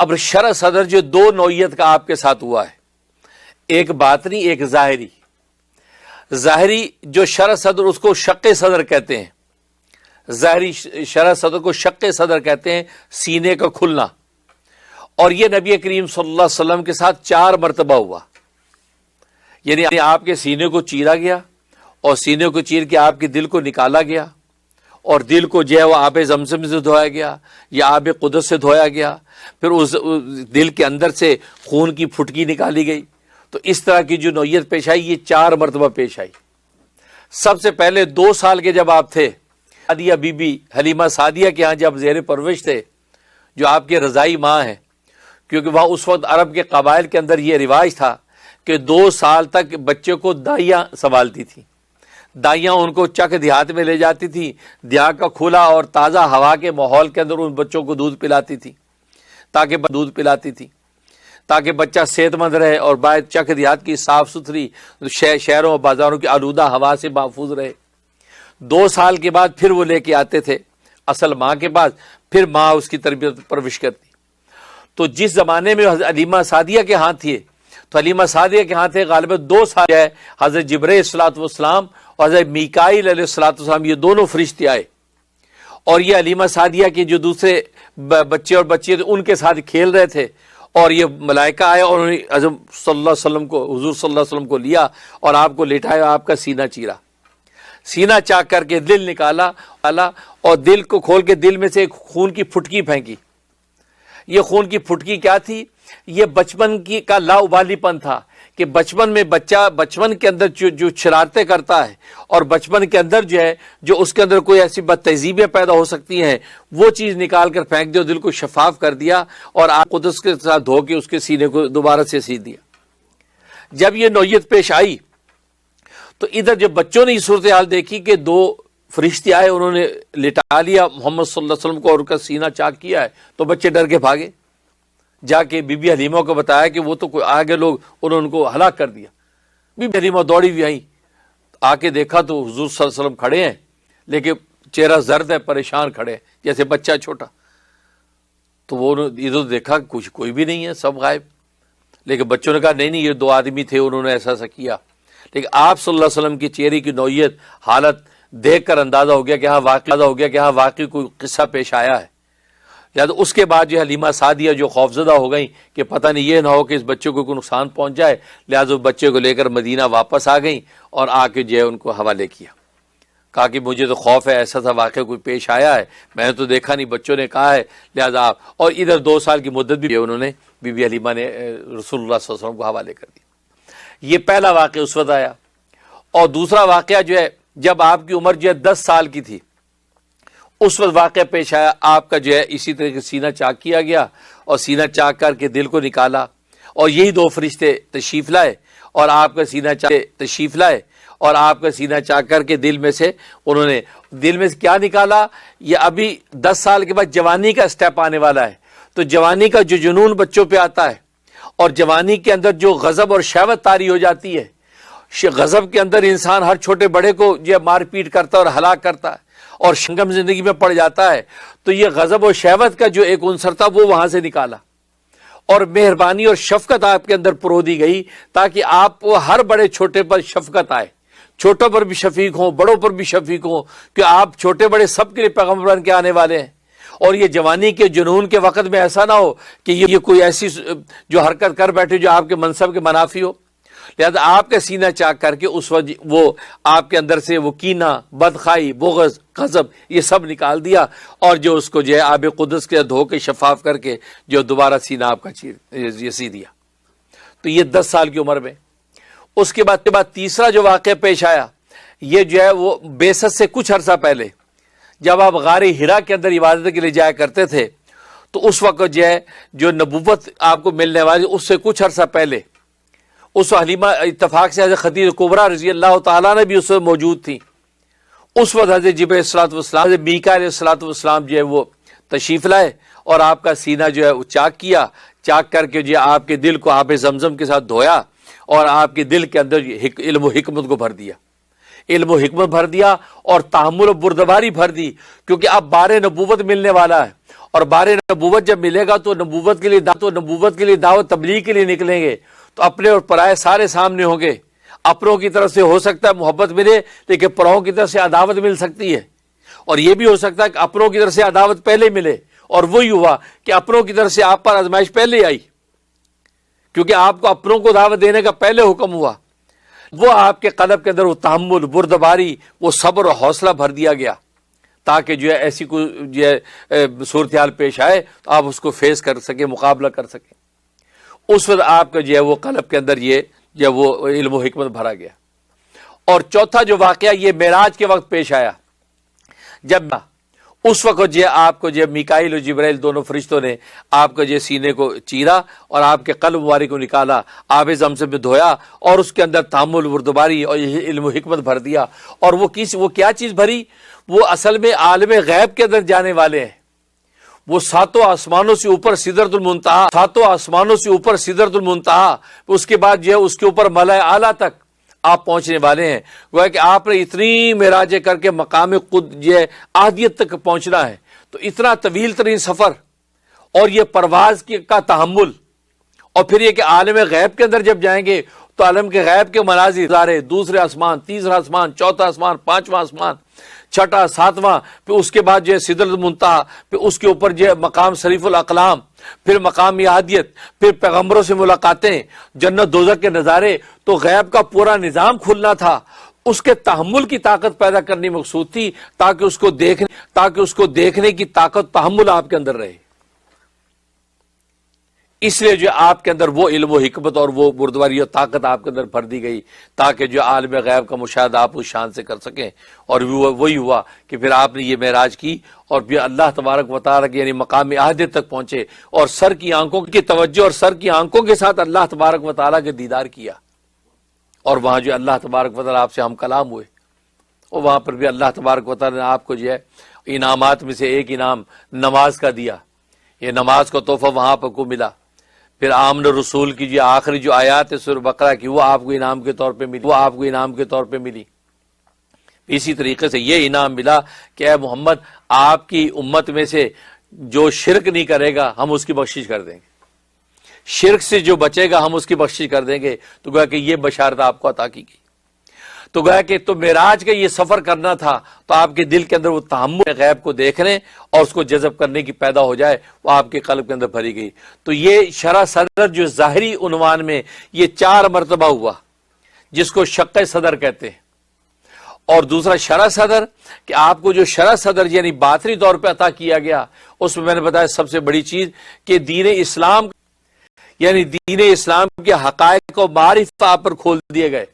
اب شرح صدر جو دو نوعیت کا آپ کے ساتھ ہوا ہے، ایک باطنی ایک ظاہری۔ ظاہری جو شرح صدر اس کو شق صدر کہتے ہیں، ظاہری شرح صدر کو شق صدر کہتے ہیں، سینے کا کھلنا، اور یہ نبی کریم صلی اللہ علیہ وسلم کے ساتھ 4 مرتبہ ہوا، یعنی آپ کے سینے کو چیرا گیا اور سینے کو چیر کے آپ کے دل کو نکالا گیا، اور دل کو جو ہے وہ آب زمزم سے دھویا گیا یا آب قدس سے دھویا گیا، پھر اس دل کے اندر سے خون کی پھٹکی نکالی گئی۔ تو اس طرح کی جو نوعیت پیش آئی یہ 4 مرتبہ پیش آئی۔ سب سے پہلے 2 سال کے جب آپ تھے، سعدیہ بی بی حلیمہ سعدیہ کے ہاں جب زیر پرورش تھے، جو آپ کے رضائی ماں ہیں، کیونکہ وہاں اس وقت عرب کے قبائل کے اندر یہ رواج تھا کہ 2 سال تک بچے کو دائیاں سنبھالتی تھیں، دائیاں ان کو چک دیہات میں لے جاتی تھیں، دیہات کا کھلا اور تازہ ہوا کے ماحول کے اندر ان بچوں کو دودھ پلاتی تھی، تاکہ بچہ صحت مند رہے اور باہر چک دیہات کی صاف ستھری شہروں اور بازاروں کی آلودہ ہوا سے محفوظ رہے۔ 2 سال کے بعد پھر وہ لے کے آتے تھے اصل ماں کے پاس، پھر ماں اس کی تربیت پرورش کرتی۔ تو جس زمانے میں حضرت حلیمہ سعدیہ کے ہاں تھے، تو حلیمہ سعدیہ کے ہاں تھے غالباً 2 سال ہے، حضرت جبرائیل صلاۃ والسلام اور حضرت میکائیل علیہ الصلوۃ والسلام یہ دونوں فرشتے آئے، اور یہ حلیمہ سعدیہ کے جو دوسرے بچے اور بچے تھے ان کے ساتھ کھیل رہے تھے، اور یہ ملائکہ آئے اور انہوں نے حضرت صلی اللہ علیہ وسلم کو، حضور صلی اللہ علیہ وسلم کو لیا اور آپ کو لٹایا، آپ کا سینہ چیرا، سینہ چاک کر کے دل نکالا اور دل کو کھول کے دل میں سے ایک خون کی پھٹکی پھینکی۔ یہ خون کی پھٹکی کیا تھی؟ یہ بچپن کی کا لاابالی پن تھا کہ بچپن میں بچہ بچپن کے اندر جو شرارتیں کرتا ہے اور بچپن کے اندر جو ہے جو اس کے اندر کوئی ایسی بد تہذیبیاں پیدا ہو سکتی ہیں، وہ چیز نکال کر پھینک دیا، دل کو شفاف کر دیا اور آپ قدس کے ساتھ دھو کے اس کے سینے کو دوبارہ سے سی دیا۔ جب یہ نوعیت پیش آئی تو ادھر جب بچوں نے یہ صورتحال دیکھی کہ 2 فرشتے آئے، انہوں نے لٹا لیا محمد صلی اللہ علیہ وسلم کو اور ان کا سینہ چاک کیا ہے، تو بچے ڈر کے بھاگے، جا کے بی بی حلیمہ کو بتایا کہ وہ تو کوئی آگے لوگ انہوں نے ان کو ہلاک کر دیا۔ بی بی حلیمہ دوڑی ہوئی آئی، آ کے دیکھا تو حضور صلی اللہ علیہ وسلم کھڑے ہیں، لیکن چہرہ زرد ہے، پریشان کھڑے ہیں جیسے بچہ چھوٹا۔ تو وہ ادھر دیکھا کچھ کوئی بھی نہیں ہے، سب غائب۔ لیکن بچوں نے کہا نہیں یہ 2 آدمی تھے، انہوں نے ایسا کیا۔ لیکن آپ صلی اللہ علیہ وسلم کی چہرے کی نوعیت حالت دیکھ کر اندازہ ہو گیا کہ ہاں واقعی کوئی قصہ پیش آیا ہے۔ یا تو اس کے بعد جو حلیمہ سعدیہ جو خوفزدہ ہو گئیں کہ پتہ نہیں یہ نہ ہو کہ اس بچے کو کوئی نقصان پہنچ جائے، لہٰذا بچے کو لے کر مدینہ واپس آ گئیں اور آ کے جو ہے ان کو حوالے کیا، کہا کہ مجھے تو خوف ہے، ایسا تھا واقعہ کوئی پیش آیا ہے، میں نے تو دیکھا نہیں، بچوں نے کہا ہے، لہٰذا آپ۔ اور ادھر 2 سال کی مدت بھی انہوں نے بی بی حلیمہ نے رسول اللہ صلی اللہ علیہ وسلم کو حوالے کر دیا۔ یہ پہلا واقعہ اس وقت آیا۔ اور دوسرا واقعہ جو ہے جب آپ کی عمر جو ہے 10 سال کی تھی، اس وقت واقعہ پیش آیا، آپ کا جو ہے اسی طرح کے سینہ چاک کیا گیا اور سینہ چاک کر کے دل کو نکالا، اور یہی 2 فرشتے تشریف لائے اور آپ کا سینہ چاک کر کے دل میں سے انہوں نے دل میں سے کیا نکالا؟ یہ ابھی 10 سال کے بعد جوانی کا سٹیپ آنے والا ہے، تو جوانی کا جو جنون بچوں پہ آتا ہے اور جوانی کے اندر جو غضب اور شہوت طاری ہو جاتی ہے، غضب کے اندر انسان ہر چھوٹے بڑے کو جو مار پیٹ کرتا ہے اور ہلاک کرتا ہے اور شنگم زندگی میں پڑ جاتا ہے، تو یہ غضب و شہوت کا جو ایک عنصر تھا وہ وہاں سے نکالا اور مہربانی اور شفقت آپ کے اندر پرو دی گئی، تاکہ آپ ہر بڑے چھوٹے پر شفقت آئے، چھوٹوں پر بھی شفیق ہوں، بڑوں پر بھی شفیق ہوں، کہ آپ چھوٹے بڑے سب کے لیے پیغمبر بن کے آنے والے ہیں۔ اور یہ جوانی کے جنون کے وقت میں ایسا نہ ہو کہ یہ کوئی ایسی جو حرکت کر بیٹھے جو آپ کے منصب کے منافی ہو، لہذا آپ کا سینہ چاک کر کے اس وقت وہ آپ کے اندر سے وہ کینہ، بدخواہی، بغض، غضب یہ سب نکال دیا، اور جو اس کو جو ہے آب قدس کے دھو کے شفاف کر کے جو دوبارہ سینہ آپ کا سی دیا۔ تو یہ 10 سال کی عمر میں۔ اس کے بعد تیسرا جو واقعہ پیش آیا، یہ جو ہے وہ بعثت سے کچھ عرصہ پہلے، جب آپ غار حرا کے اندر عبادت کے لیے جایا کرتے تھے، تو اس وقت جو ہے جو نبوت آپ کو ملنے والی اس سے کچھ عرصہ پہلے، اس حلیمہ اتفاق سے حضرت خدیجہ کبریٰ رضی اللہ تعالیٰ نے بھی اس وقت موجود تھی۔ اس وقت حضرت جبرائیل علیہ الصلوۃ والسلام، حضرت میکائیل علیہ الصلوۃ والسلام جو ہے وہ تشریف لائے اور آپ کا سینہ جو ہے وہ چاک کیا، چاک کر کے جو آپ کے دل کو آب زمزم کے ساتھ دھویا اور آپ کے دل کے اندر علم و حکمت کو بھر دیا، علم و حکمت بھر دیا اور تحمل و بردباری بھر دی، کیونکہ اب بار نبوت ملنے والا ہے اور بار نبوت جب ملے گا تو نبوت کے لیے دعوت تبلیغ کے لیے نکلیں گے، تو اپنے اور پرائے سارے سامنے ہوں گے۔ اپنوں کی طرف سے ہو سکتا ہے محبت ملے، لیکن پراؤں کی طرف سے عداوت مل سکتی ہے، اور یہ بھی ہو سکتا ہے کہ اپنوں کی طرف سے عداوت پہلے ملے، اور وہی ہوا کہ اپنوں کی طرف سے آپ پر آزمائش پہلے آئی، کیونکہ آپ کو اپنوں کو دعوت دینے کا پہلے حکم ہوا۔ وہ آپ کے قلب کے اندر وہ تحمل، بردباری، وہ صبر اور حوصلہ بھر دیا گیا، تاکہ جو ہے ایسی کوئی جو ہے صورتحال پیش آئے تو آپ اس کو فیس کر سکیں، مقابلہ کر سکیں۔ اس وقت آپ کا جو ہے وہ قلب کے اندر یہ جو وہ علم و حکمت بھرا گیا۔ اور چوتھا جو واقعہ یہ معراج کے وقت پیش آیا، جب اس وقت جو آپ کو جو میکائیل اور جبرائیل دونوں فرشتوں نے آپ کا جو سینے کو چیرا اور آپ کے قلب مبارک کو نکالا، آب زمزم میں دھویا، اور اس کے اندر تحمل، بردباری اور علم و حکمت بھر دیا۔ اور وہ کیا چیز بھری؟ وہ اصل میں عالم غیب کے اندر جانے والے ہیں۔ وہ ساتوں آسمانوں سے اوپر سدرۃ المنتہا، اس کے بعد جو ہے اس کے اوپر ملائے اعلیٰ تک آپ پہنچنے والے ہیں۔ وہ کہ آپ نے اتنی معراجیں کر کے مقام احدیت تک پہنچنا ہے، تو اتنا طویل ترین سفر اور یہ پرواز کا تحمل، اور پھر یہ کہ عالم غیب کے اندر جب جائیں گے تو عالم کے غیب کے مناظر، دوسرے آسمان، تیسرا آسمان، چوتھا آسمان، پانچواں آسمان، چھٹا، ساتواں، پھر اس کے بعد جو ہے سدرۃ المنتہا، پھر اس کے اوپر جو ہے مقام شریف الاقلام، پھر مقام احدیت، پھر پیغمبروں سے ملاقاتیں، جنت دوزخ کے نظارے، تو غیب کا پورا نظام کھلنا تھا۔ اس کے تحمل کی طاقت پیدا کرنی مقصود تھی، تاکہ اس کو دیکھنے کی طاقت، تحمل آپ کے اندر رہے۔ اس لیے جو آپ کے اندر وہ علم و حکمت اور وہ بردباری اور طاقت آپ کے اندر بھر دی گئی، تاکہ جو عالم غیب کا مشاہدہ آپ اس شان سے کر سکیں۔ اور وہی ہوا کہ پھر آپ نے یہ معراج کی، اور پھر اللہ تبارک و تعالیٰ کے یعنی مقام احدیت تک پہنچے، اور سر کی آنکھوں کی توجہ اور سر کی آنکھوں کے ساتھ اللہ تبارک و تعالیٰ کے دیدار کیا، اور وہاں جو اللہ تبارک و تعالیٰ آپ سے ہم کلام ہوئے، اور وہاں پر بھی اللہ تبارک و تعالیٰ نے آپ کو جو ہے انعامات میں سے ایک انعام نماز کا دیا۔ یہ نماز کا تحفہ وہاں پر کو ملا۔ پھر آمن رسول کی جو آخری جو آیات ہے سورہ بقرہ کی، وہ آپ کو انعام کے طور پہ ملی۔ اسی طریقے سے یہ انعام ملا کہ اے محمد، آپ کی امت میں سے جو شرک نہیں کرے گا ہم اس کی بخشش کر دیں گے، شرک سے جو بچے گا ہم اس کی بخشش کر دیں گے۔ تو گویا کہ یہ بشارت آپ کو عطا کی گئی۔ تو گویا کہ تو معراج کا یہ سفر کرنا تھا، تو آپ کے دل کے اندر وہ تحمل غیب کو دیکھنے اور اس کو جذب کرنے کی پیدا ہو جائے، وہ آپ کے قلب کے اندر بھری گئی۔ تو یہ شرح صدر جو ظاہری عنوان میں یہ 4 مرتبہ ہوا، جس کو شق صدر کہتے ہیں۔ اور دوسرا شرح صدر، کہ آپ کو جو شرح صدر یعنی باطنی طور پہ عطا کیا گیا، اس میں نے بتایا سب سے بڑی چیز کہ دین اسلام، یعنی دین اسلام کے حقائق و معارف آپ پر کھول دیے گئے۔